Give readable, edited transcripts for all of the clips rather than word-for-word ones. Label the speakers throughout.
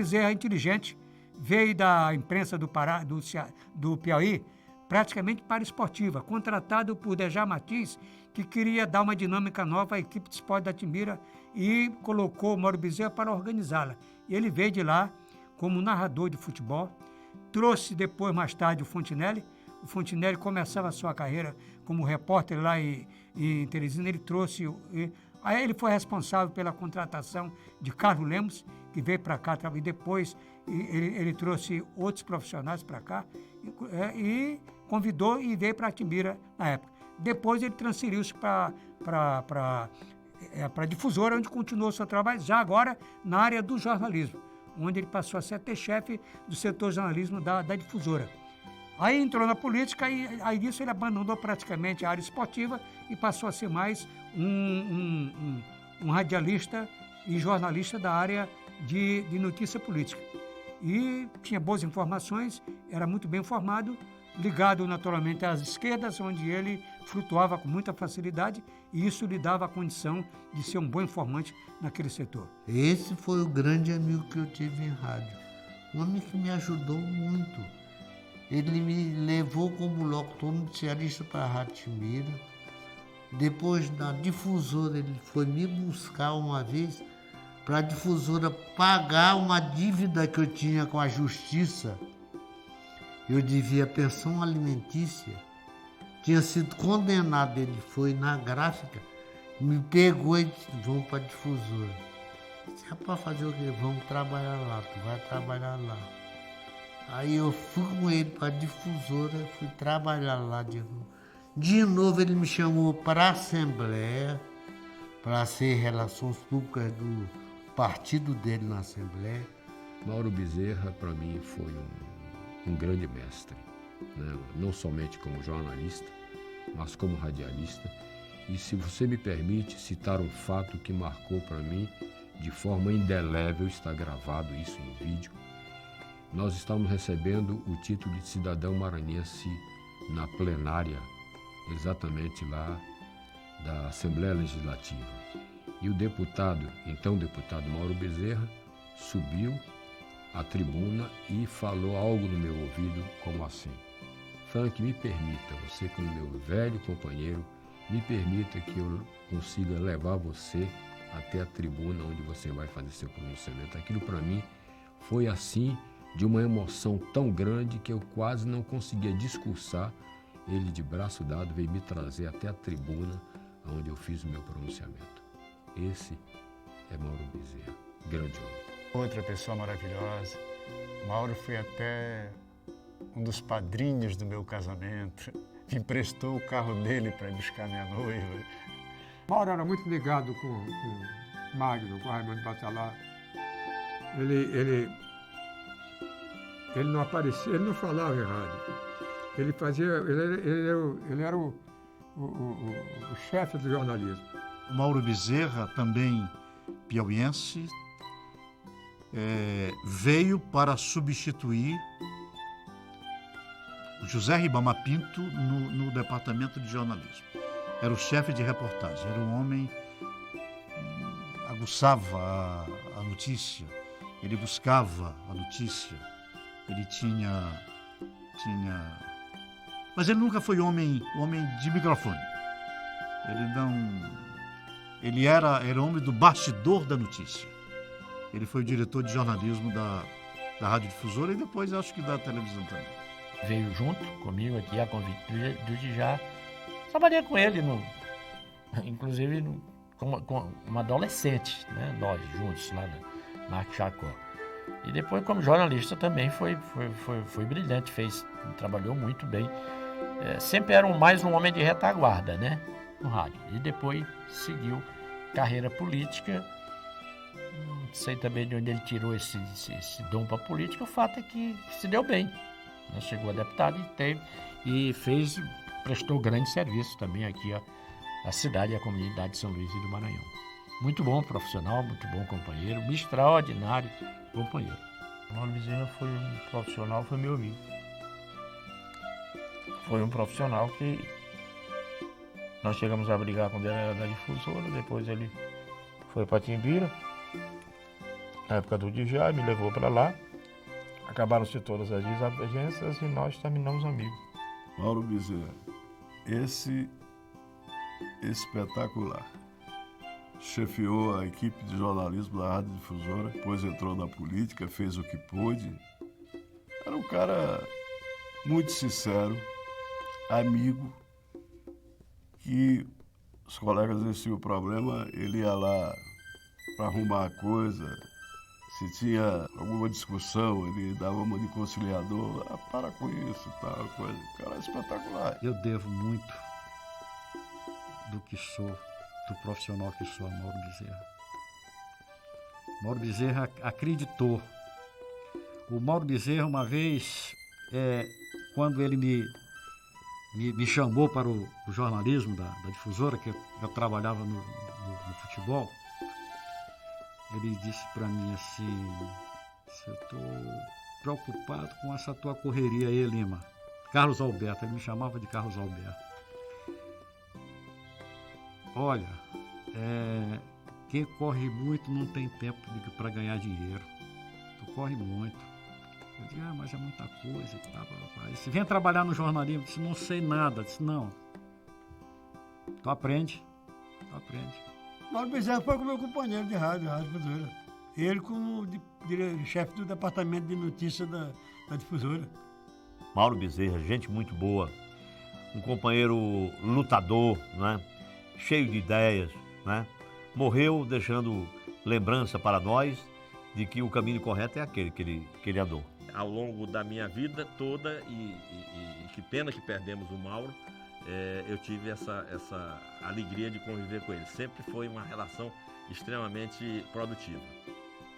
Speaker 1: Bezerra, inteligente, veio da imprensa do Piauí, praticamente para esportiva, contratado por Dejar Martins, que queria dar uma dinâmica nova à equipe de esporte da Timbira e colocou o Mauro Bezerra para organizá-la. Ele veio de lá como narrador de futebol, trouxe depois, mais tarde, o Fontinelli. O Fontinelli começava a sua carreira como repórter lá em Teresina, ele trouxe... Aí ele foi responsável pela contratação de Carlos Lemos, que veio para cá, e depois ele trouxe outros profissionais para cá, e convidou e veio para a Timbira na época. Depois ele transferiu-se para a Difusora, onde continuou seu trabalho, já agora na área do jornalismo, onde ele passou a ser até chefe do setor jornalismo da Difusora. Aí entrou na política e aí disso ele abandonou praticamente a área esportiva e passou a ser mais um radialista e jornalista da área de notícia política. E tinha boas informações, era muito bem informado, ligado naturalmente às esquerdas, onde ele flutuava com muita facilidade e isso lhe dava a condição de ser um bom informante naquele setor.
Speaker 2: Esse foi o grande amigo que eu tive em rádio, um homem que me ajudou muito. Ele me levou como locutor noticiarista para a Rádio Timbira. Depois, na Difusora, ele foi me buscar uma vez para a Difusora pagar uma dívida que eu tinha com a Justiça. Eu devia pensão alimentícia. Tinha sido condenado, ele foi na gráfica, me pegou e disse, vamos para a Difusora. Disse, rapaz, fazer o quê? Vamos trabalhar lá, tu vai trabalhar lá. Aí eu fui com ele para a Difusora, fui trabalhar lá de novo. De novo ele me chamou para a Assembleia, para ser Relações Públicas do partido dele na Assembleia.
Speaker 3: Mauro Bezerra, para mim, foi um grande mestre, né? Não somente como jornalista, mas como radialista. E se você me permite citar um fato que marcou para mim de forma indelével, está gravado isso em vídeo. Nós estamos recebendo o título de cidadão maranhense na plenária, exatamente lá da Assembleia Legislativa. E o deputado, então deputado Mauro Bezerra, subiu à tribuna e falou algo no meu ouvido como assim: Frank, me permita, você como meu velho companheiro, me permita que eu consiga levar você até a tribuna onde você vai fazer seu pronunciamento. Aquilo para mim foi assim, de uma emoção tão grande que eu quase não conseguia discursar. Ele, de braço dado, veio me trazer até a tribuna onde eu fiz o meu pronunciamento. Esse é Mauro Bezerra, grande homem.
Speaker 4: Outra pessoa maravilhosa. Mauro foi até um dos padrinhos do meu casamento. Me emprestou o carro dele para buscar minha noiva.
Speaker 5: Mauro era muito ligado com o Magno, com o Raimundo Batalar. Ele não aparecia, ele não falava em rádio. Ele fazia, ele era o chefe do jornalismo.
Speaker 6: O Mauro Bezerra, também piauiense, veio para substituir o José Ribamar Pinto no departamento de jornalismo. Era o chefe de reportagem, era um homem que aguçava a notícia, ele buscava a notícia, ele tinha... Mas ele nunca foi homem de microfone. Ele era homem do bastidor da notícia. Ele foi o diretor de jornalismo da Rádio Difusora e depois acho que da televisão também.
Speaker 7: Veio junto comigo aqui a convite do Djá. Trabalhei com ele, inclusive com uma adolescente, né? Nós juntos lá na Marco Chacó. E depois como jornalista também foi brilhante, trabalhou muito bem. Sempre era mais um homem de retaguarda, né? No rádio. E depois seguiu carreira política. Não sei também de onde ele tirou esse dom para a política. O fato é que se deu bem. Chegou a deputado e prestou grande serviço também aqui à cidade e à comunidade de São Luís e do Maranhão. Muito bom profissional, muito bom companheiro, um extraordinário companheiro.
Speaker 8: O Mauro Bezerra foi um profissional, foi meu amigo. Foi um profissional que nós chegamos a brigar quando ele era da Difusora, depois ele foi para Timbira. na época do Djá, me levou para lá. Acabaram-se todas as desavenças e nós terminamos amigos.
Speaker 9: Mauro Bezerra, esse espetacular. Chefiou a equipe de jornalismo da Rádio Difusora, depois entrou na política, fez o que pôde. Era um cara muito sincero, amigo, que os colegas tinham problema, ele ia lá para arrumar a coisa. Se tinha alguma discussão, ele dava uma de conciliador. Ah, para com isso, tal coisa. O cara é espetacular.
Speaker 6: Eu devo muito do que sou, do profissional que sou, a Mauro Bezerra. Mauro Bezerra acreditou. O Mauro Bezerra, uma vez, quando ele me chamou para o jornalismo da Difusora, que eu trabalhava no futebol, ele disse para mim assim: eu estou preocupado com essa tua correria aí, Lima. Carlos Alberto, ele me chamava de Carlos Alberto. Olha, quem corre muito não tem tempo para ganhar dinheiro. Tu corre muito. Eu disse, mas é muita coisa e tal. Aí você vem trabalhar no jornalismo, eu disse, não sei nada. Eu disse, não. Tu aprende.
Speaker 10: Mauro Bezerra foi com o meu companheiro de rádio Difusora. Ele como chefe do departamento de notícias da Difusora.
Speaker 11: Mauro Bezerra, gente muito boa, um companheiro lutador, né? Cheio de ideias, né? Morreu deixando lembrança para nós de que o caminho correto é aquele que ele andou.
Speaker 12: Ao longo da minha vida toda, e que pena que perdemos o Mauro, eu tive essa alegria de conviver com ele. Sempre foi uma relação extremamente produtiva.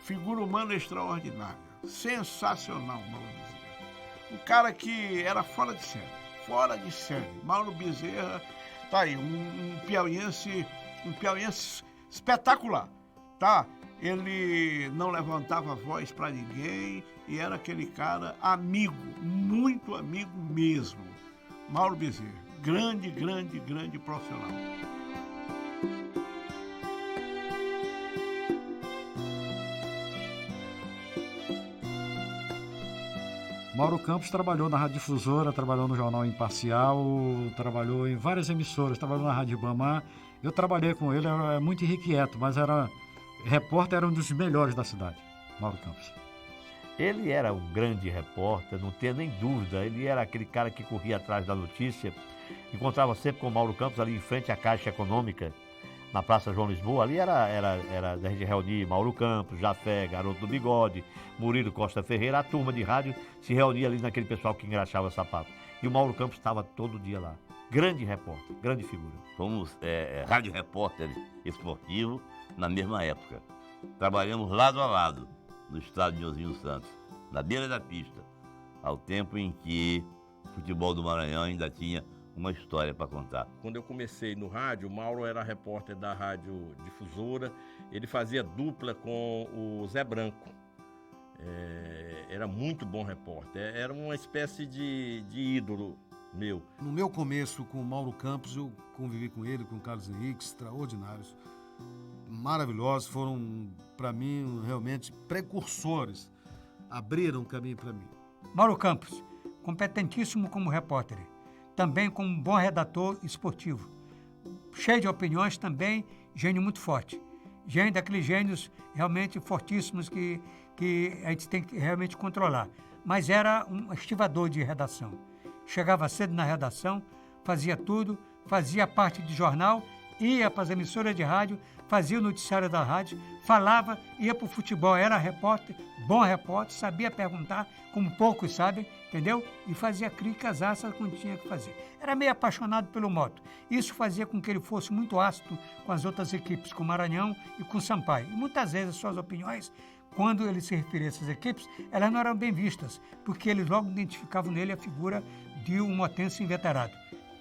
Speaker 9: Figura humana extraordinária, sensacional, Mauro Bezerra. Um cara que era fora de série. Mauro Bezerra, tá aí, um piauiense espetacular, tá? Ele não levantava a voz para ninguém e era aquele cara amigo, muito amigo mesmo. Mauro Bezerra, grande profissional.
Speaker 6: Mauro Campos trabalhou na Rádio Difusora, trabalhou no Jornal Imparcial, trabalhou em várias emissoras, trabalhou na Rádio Ibamar. Eu trabalhei com ele, era muito irrequieto, mas repórter era um dos melhores da cidade, Mauro Campos.
Speaker 11: Ele era um grande repórter, não tenho nem dúvida. Ele era aquele cara que corria atrás da notícia. Encontrava sempre com o Mauro Campos ali em frente à Caixa Econômica, na Praça João Lisboa. Ali era a gente reunia Mauro Campos, Jafé, Garoto do Bigode, Murilo Costa Ferreira. A turma de rádio se reunia ali naquele pessoal que engraxava sapato. E o Mauro Campos estava todo dia lá. Grande repórter, grande figura.
Speaker 13: Fomos rádio repórter esportivo na mesma época. Trabalhamos lado a lado no estádio Nilzinho Santos, na beira da pista, ao tempo em que o futebol do Maranhão ainda tinha uma história para contar.
Speaker 12: Quando eu comecei no rádio, o Mauro era repórter da Rádio Difusora, ele fazia dupla com o Zé Branco. Era muito bom repórter, era uma espécie de ídolo meu.
Speaker 14: No meu começo com o Mauro Campos, eu convivi com ele, com o Carlos Henrique, extraordinários, maravilhosos, foram para mim realmente precursores, abriram caminho para mim.
Speaker 1: Mauro Campos, competentíssimo como repórter, também como um bom redator esportivo, cheio de opiniões também, gênio muito forte, gênio daqueles gênios realmente fortíssimos que a gente tem que realmente controlar, mas era um estivador de redação. Chegava cedo na redação, fazia tudo, fazia parte de jornal, ia para as emissoras de rádio, fazia o noticiário da rádio, falava, ia para o futebol, era repórter, bom repórter, sabia perguntar, como poucos sabem, entendeu? E fazia críticas ácidas quando tinha que fazer. Era meio apaixonado pelo moto. Isso fazia com que ele fosse muito ácido com as outras equipes, com o Maranhão e com o Sampaio. E muitas vezes as suas opiniões, quando ele se referia a essas equipes, elas não eram bem vistas, porque eles logo identificavam nele a figura de um motense inveterado.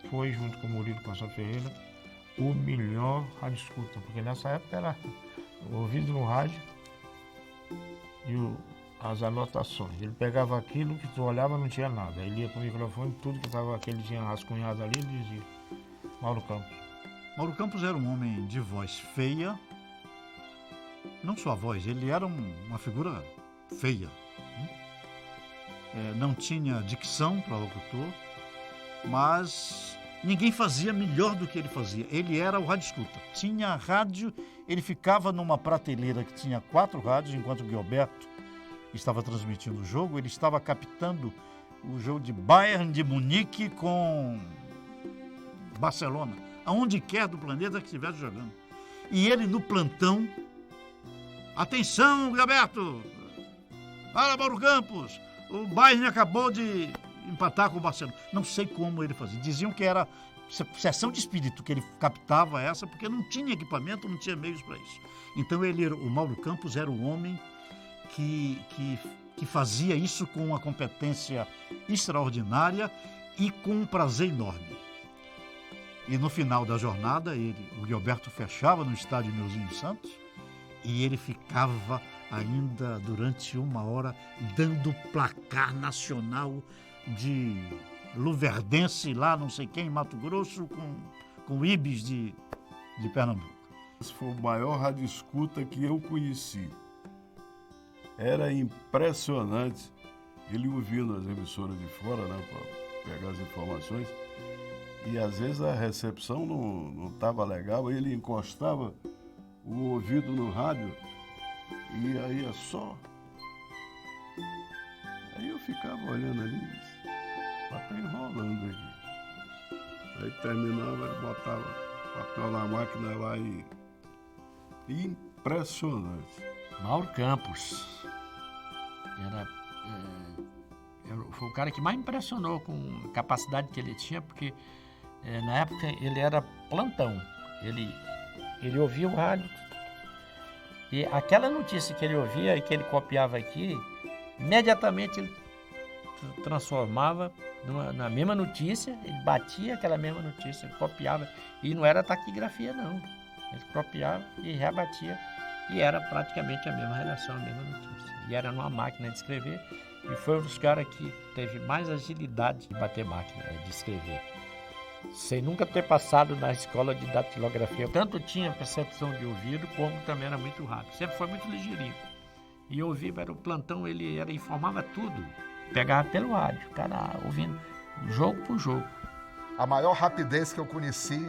Speaker 8: Foi, junto com o Murilo Costa Ferreira, o melhor rádio escuta, porque nessa época era ouvido no rádio e as anotações. Ele pegava aquilo que tu olhava não tinha nada. Ele ia pro microfone, tudo que estava que ele tinha rascunhado ali, ele dizia. Mauro Campos.
Speaker 6: Mauro Campos era um homem de voz feia, não só a voz, ele era uma figura feia. Não tinha dicção para locutor, mas ninguém fazia melhor do que ele fazia. Ele era o rádio escuta. Tinha rádio, ele ficava numa prateleira que tinha 4 rádios, enquanto o Gilberto estava transmitindo o jogo, ele estava captando o jogo de Bayern de Munique com Barcelona, aonde quer do planeta que estivesse jogando. E ele no plantão, atenção, Gilberto, fala, Mauro Campos, o Bayern acabou de empatar com o Barcelona. Não sei como ele fazia. Diziam que era sessão de espírito que ele captava essa, porque não tinha equipamento, não tinha meios para isso. Então o Mauro Campos era um homem que fazia isso com uma competência extraordinária e com um prazer enorme. E no final da jornada, o Gilberto fechava no estádio Neuzinho Santos e ele ficava ainda durante 1 hora dando placar nacional de Luverdense, lá não sei quem, em Mato Grosso, com o Ibis de Pernambuco.
Speaker 9: Esse foi o maior rádio escuta que eu conheci. Era impressionante. Ele ouvindo as emissoras de fora, né, para pegar as informações. E às vezes a recepção não estava legal, ele encostava o ouvido no rádio e aí é só. Aí eu ficava olhando ali, tá enrolando aqui. Aí terminava, ele botava papel na máquina lá e. Impressionante.
Speaker 7: Mauro Campos foi o cara que mais impressionou com a capacidade que ele tinha, porque na época ele era plantão. Ele ouvia o rádio e aquela notícia que ele ouvia e que ele copiava aqui, imediatamente ele transformava na mesma notícia, ele batia aquela mesma notícia, ele copiava, e não era taquigrafia não, ele copiava e rebatia, e era praticamente a mesma redação, a mesma notícia, e era numa máquina de escrever, e foi um dos caras que teve mais agilidade de bater máquina, de escrever, sem nunca ter passado na escola de datilografia. Tanto tinha percepção de ouvido, como também era muito rápido, sempre foi muito ligeirinho. E ouvir, era o plantão, ele informava tudo. Pegava pelo rádio, o cara ouvindo jogo por jogo.
Speaker 15: A maior rapidez que eu conheci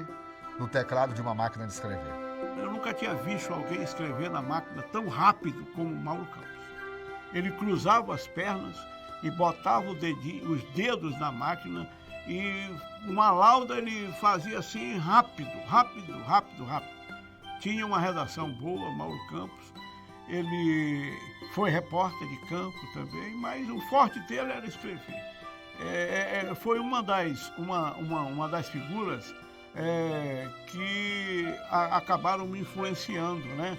Speaker 15: no teclado de uma máquina de escrever.
Speaker 10: Eu nunca tinha visto alguém escrever na máquina tão rápido como o Mauro Campos. Ele cruzava as pernas e botava os dedos na máquina e uma lauda ele fazia assim rápido. Tinha uma redação boa, Mauro Campos. Ele foi repórter de campo também, mas o forte dele era escrever. Foi uma das figuras que acabaram me influenciando, né?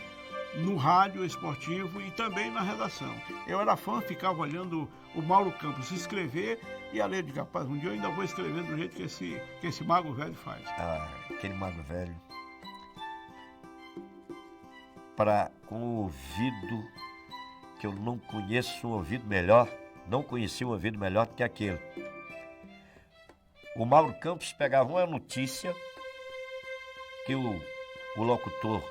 Speaker 10: No rádio esportivo e também na redação. Eu era fã, ficava olhando o Mauro Campos escrever e além de capaz, um dia eu ainda vou escrever do jeito que esse mago velho faz.
Speaker 11: Aquele mago velho. Com o ouvido que eu não conheço, um ouvido melhor, não conheci um ouvido melhor do que aquele. O Mauro Campos pegava uma notícia que o locutor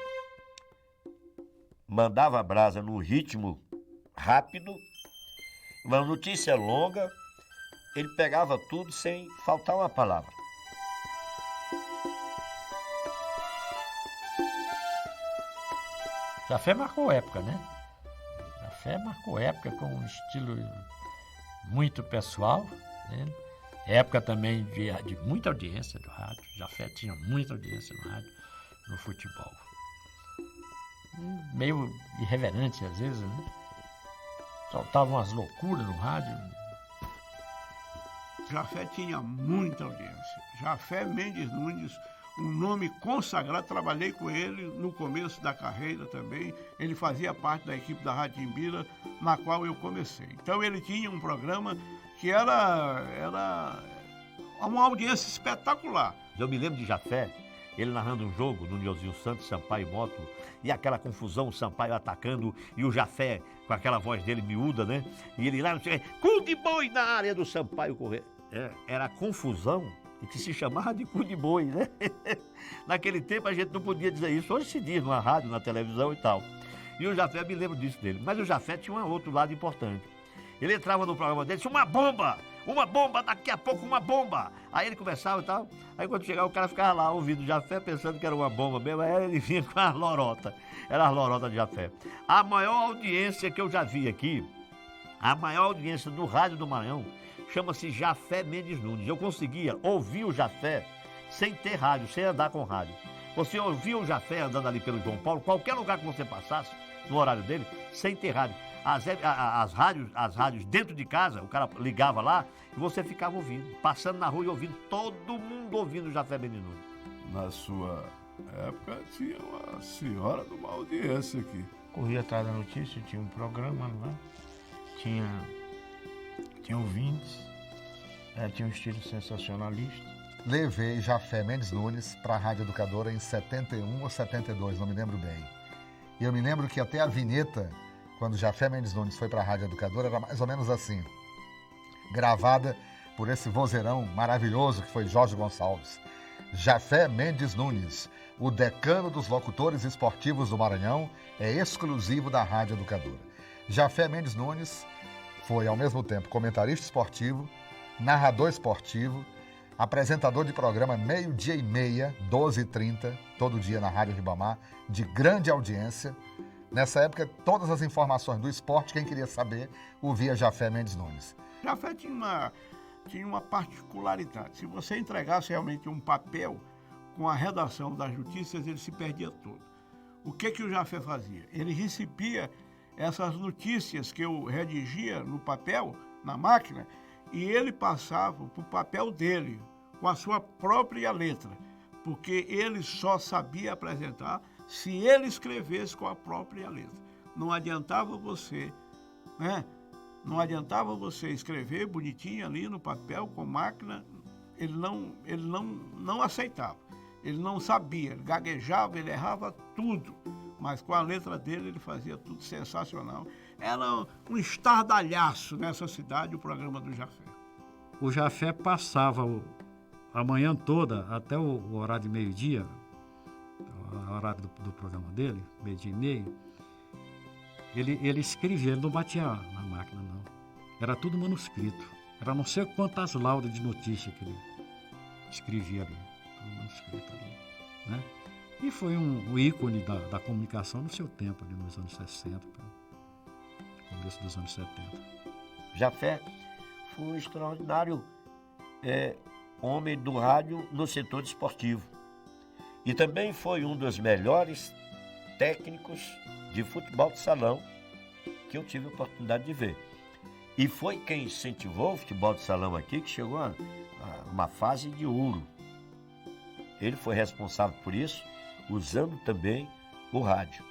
Speaker 11: mandava a brasa no ritmo rápido, uma notícia longa, ele pegava tudo sem faltar uma palavra.
Speaker 7: Jafé marcou época, né? Jafé marcou época com um estilo muito pessoal, né? Época também de muita audiência do rádio. Jafé tinha muita audiência no rádio, no futebol. Meio irreverente às vezes, né? Soltavam umas loucuras no rádio.
Speaker 10: Jafé tinha muita audiência. Jafé Mendes Nunes, um nome consagrado, trabalhei com ele no começo da carreira também. Ele fazia parte da equipe da Rádio Imbira, na qual eu comecei. Então ele tinha um programa que era uma audiência espetacular.
Speaker 11: Eu me lembro de Jafé, ele narrando um jogo do Nilzinho Santos, Sampaio e Moto, e aquela confusão, o Sampaio atacando, e o Jafé com aquela voz dele miúda, né? E ele lá, cu de boi na área do Sampaio correr. Era a confusão que se chamava de cu de boi, né? Naquele tempo a gente não podia dizer isso, hoje se diz na rádio, na televisão e tal. E o Jafé, me lembro disso dele. Mas o Jafé tinha um outro lado importante. Ele entrava no programa dele e disse, uma bomba, daqui a pouco uma bomba. Aí ele começava e tal. Aí quando chegava, o cara ficava lá ouvindo o Jafé, pensando que era uma bomba mesmo. Aí ele vinha com as lorotas. Era as lorotas de Jafé. A maior audiência que eu já vi aqui, a maior audiência do rádio do Maranhão, chama-se Jafé Mendes Nunes. Eu conseguia ouvir o Jafé sem ter rádio, sem andar com rádio. Você ouvia o Jafé andando ali pelo João Paulo, qualquer lugar que você passasse, no horário dele, sem ter rádio. As rádios dentro de casa, o cara ligava lá e você ficava ouvindo, passando na rua e ouvindo, todo mundo ouvindo o Jafé Mendes Nunes.
Speaker 9: Na sua época tinha uma senhora de uma audiência aqui.
Speaker 8: Corria atrás da notícia, tinha um programa, não é? Tinha ouvintes, tinha um estilo sensacionalista.
Speaker 15: Levei Jafé Mendes Nunes para a Rádio Educadora em 71 ou 72, não me lembro bem. E eu me lembro que até a vinheta, quando Jafé Mendes Nunes foi para a Rádio Educadora, era mais ou menos assim, gravada por esse vozeirão maravilhoso que foi Jorge Gonçalves. Jafé Mendes Nunes, o decano dos locutores esportivos do Maranhão, é exclusivo da Rádio Educadora. Jafé Mendes Nunes foi, ao mesmo tempo, comentarista esportivo, narrador esportivo, apresentador de programa 12h30, 12h30, todo dia na Rádio Ribamar, de grande audiência. Nessa época, todas as informações do esporte, quem queria saber, ouvia Jafé Mendes Nunes.
Speaker 10: Jafé tinha uma particularidade. Se você entregasse realmente um papel com a redação das notícias, ele se perdia todo. O que o Jafé fazia? Ele recebia essas notícias que eu redigia no papel, na máquina, e ele passava para o papel dele, com a sua própria letra, porque ele só sabia apresentar se ele escrevesse com a própria letra. Não adiantava você, né? Não adiantava você escrever bonitinho ali no papel, com máquina, ele não aceitava. Ele não sabia, ele gaguejava, ele errava tudo, mas com a letra dele ele fazia tudo sensacional. Era um estardalhaço nessa cidade o programa do Jafé.
Speaker 16: O Jafé passava a manhã toda, até o horário de meio-dia, o horário do programa dele, meio-dia e meio, ele escrevia, ele não batia na máquina, não. Era tudo manuscrito. Era não sei quantas laudas de notícia que ele escrevia ali. Tudo manuscrito ali, né? E foi um ícone da comunicação no seu tempo, ali nos anos 60, começo dos anos 70.
Speaker 11: Jafé foi um extraordinário homem do rádio no setor esportivo. E também foi um dos melhores técnicos de futebol de salão que eu tive a oportunidade de ver. E foi quem incentivou o futebol de salão aqui, que chegou a uma fase de ouro. Ele foi responsável por isso, usando também o rádio,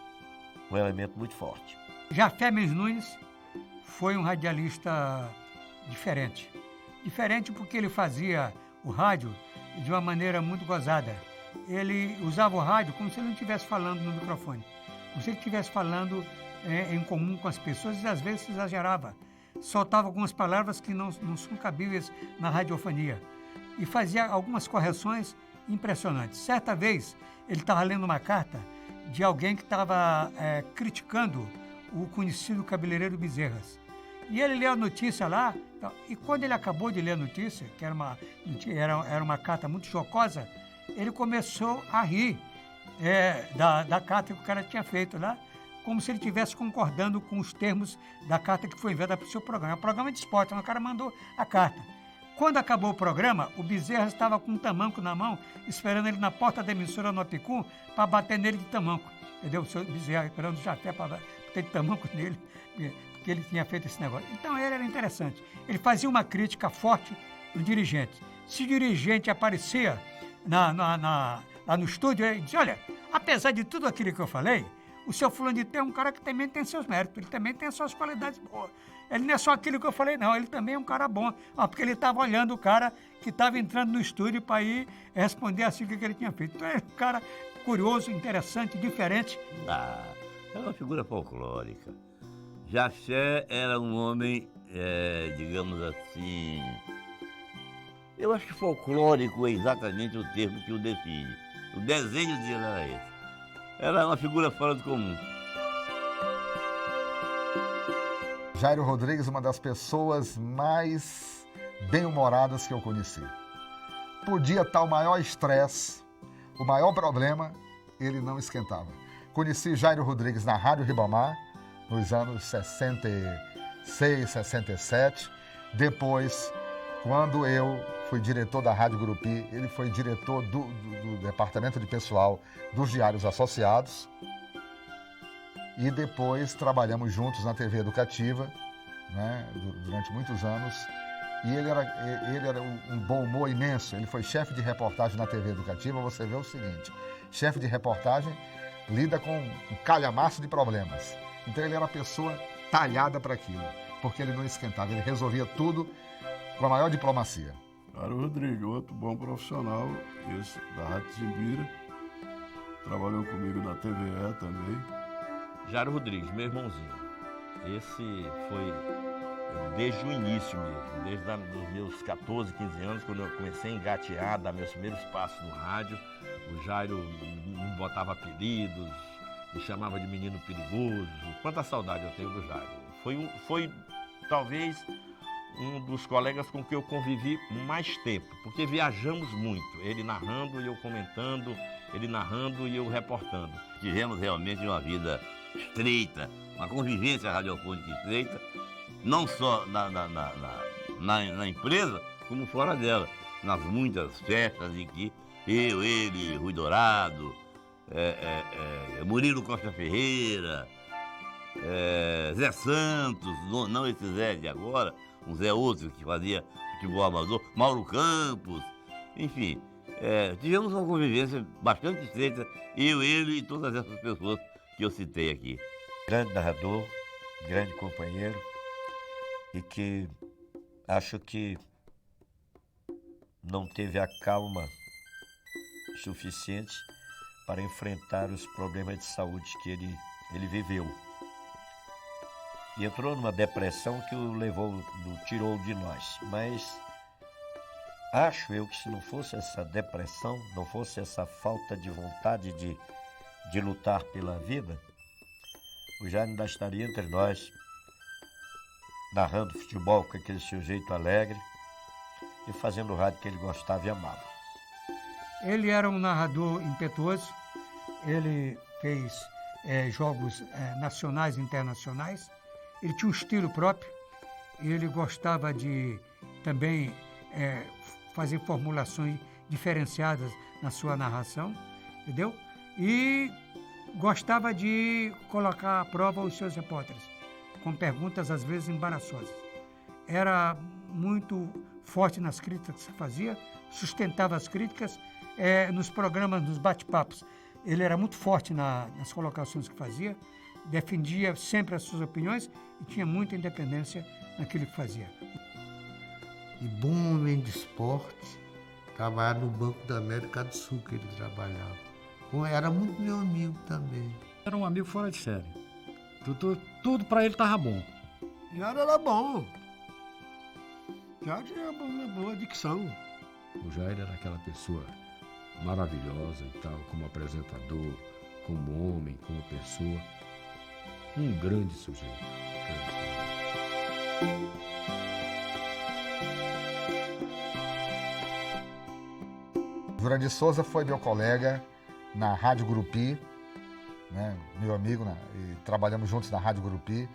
Speaker 11: um elemento muito forte.
Speaker 1: Jafé Mendes Nunes foi um radialista diferente. Diferente porque ele fazia o rádio de uma maneira muito gozada. Ele usava o rádio como se ele não estivesse falando no microfone, como se ele estivesse falando em comum com as pessoas e às vezes exagerava. Soltava algumas palavras que não são cabíveis na radiofonia e fazia algumas correções impressionantes. Certa vez, ele estava lendo uma carta de alguém que estava criticando o conhecido cabeleireiro Bezerras. E ele leu a notícia lá, e quando ele acabou de ler a notícia, que era uma carta muito jocosa, ele começou a rir da carta que o cara tinha feito lá, como se ele estivesse concordando com os termos da carta que foi enviada para o seu programa. É um programa de esporte, o cara mandou a carta. Quando acabou o programa, o Bezerra estava com um tamanco na mão, esperando ele na porta da emissora no Apicum para bater nele de tamanco. Entendeu? O seu Bezerra esperando o Jafé para bater de tamanco nele, porque ele tinha feito esse negócio. Então ele era interessante. Ele fazia uma crítica forte no dirigente. Se o dirigente aparecia lá no estúdio, ele dizia, olha, apesar de tudo aquilo que eu falei, o seu fulano de tal é um cara que também tem seus méritos, ele também tem as suas qualidades boas. Ele não é só aquilo que eu falei, não, ele também é um cara bom. Porque ele estava olhando o cara que estava entrando no estúdio para ir responder assim o que ele tinha feito. Então é um cara curioso, interessante, diferente.
Speaker 13: É uma figura folclórica. Jafé era um homem, digamos assim, eu acho que folclórico é exatamente o termo que o define. O desenho dele era esse. Era uma figura fora do comum.
Speaker 15: Jairo Rodrigues, uma das pessoas mais bem-humoradas que eu conheci. Podia estar o maior estresse, o maior problema, ele não esquentava. Conheci Jairo Rodrigues na Rádio Ribamar, nos anos 66, 67. Depois, quando eu fui diretor da Rádio Gurupi, ele foi diretor do departamento de pessoal dos Diários Associados. E depois trabalhamos juntos na TV Educativa, né, durante muitos anos. E ele era um bom humor imenso. Ele foi chefe de reportagem na TV Educativa. Você vê o seguinte, chefe de reportagem lida com um calhamaço de problemas. Então ele era a pessoa talhada para aquilo, porque ele não esquentava, ele resolvia tudo com a maior diplomacia.
Speaker 9: Jairo Rodrigues, outro bom profissional, esse da Rádio Timbira, trabalhou comigo na TVE também.
Speaker 12: Jairo Rodrigues, meu irmãozinho. Esse foi desde o início mesmo, desde os meus 14, 15 anos, quando eu comecei a engatear, dar meus primeiros passos no rádio. O Jairo me botava apelidos, me chamava de menino perigoso. Quanta saudade eu tenho do Jairo. Foi talvez um dos colegas com quem eu convivi mais tempo, porque viajamos muito, ele narrando e eu comentando, ele narrando e eu reportando.
Speaker 13: Tivemos realmente uma vida estreita, uma convivência radiofônica estreita, não só na empresa, como fora dela, nas muitas festas em que ele, Rui Dourado, Murilo Costa Ferreira, Zé Santos, não esse Zé de agora, um Zé outro que fazia futebol amador, Mauro Campos, enfim, tivemos uma convivência bastante estreita, ele e todas essas pessoas que eu citei aqui.
Speaker 17: Grande narrador, grande companheiro, e que acho que não teve a calma suficiente para enfrentar os problemas de saúde que ele viveu. E entrou numa depressão que o tirou de nós. Mas acho eu que se não fosse essa depressão, não fosse essa falta de vontade de lutar pela vida, o Jairo ainda estaria entre nós, narrando futebol com aquele seu jeito alegre e fazendo o rádio que ele gostava e amava.
Speaker 1: Ele era um narrador impetuoso, ele fez jogos nacionais e internacionais, ele tinha um estilo próprio, ele gostava de também fazer formulações diferenciadas na sua narração, entendeu? E gostava de colocar à prova os seus repórteres, com perguntas às vezes embaraçosas. Era muito forte nas críticas que fazia, sustentava as críticas nos programas, nos bate-papos. Ele era muito forte nas colocações que fazia, defendia sempre as suas opiniões e tinha muita independência naquilo que fazia.
Speaker 2: E bom homem de esporte, trabalhava no Banco da América do Sul que ele trabalhava. Era muito meu amigo também.
Speaker 16: Era um amigo fora de série. Tudo para ele estava bom.
Speaker 10: Já era bom. Já tinha uma boa dicção.
Speaker 3: O Jairo era aquela pessoa maravilhosa e tal, como apresentador, como homem, como pessoa. Um grande sujeito.
Speaker 15: Jurandir Souza foi meu colega na Rádio Gurupi, né, meu amigo, e trabalhamos juntos na Rádio Gurupi.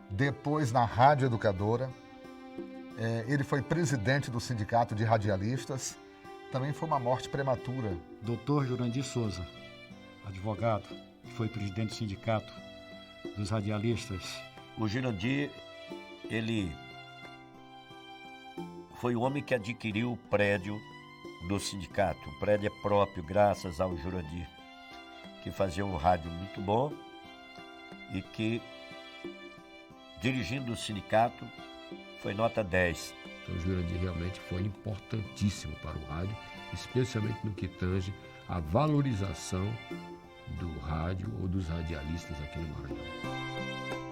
Speaker 15: Depois na Rádio Educadora. Ele foi presidente do Sindicato de Radialistas. Também foi uma morte prematura.
Speaker 16: Doutor Jurandir Souza, advogado, que foi presidente do Sindicato dos Radialistas.
Speaker 17: O Jurandir, ele foi o homem que adquiriu o prédio do sindicato. O prédio é próprio, graças ao Jurandir, que fazia um rádio muito bom e que, dirigindo o sindicato, foi nota 10.
Speaker 3: Então o Jurandir realmente foi importantíssimo para o rádio, especialmente no que tange a valorização do rádio ou dos radialistas aqui no Maranhão.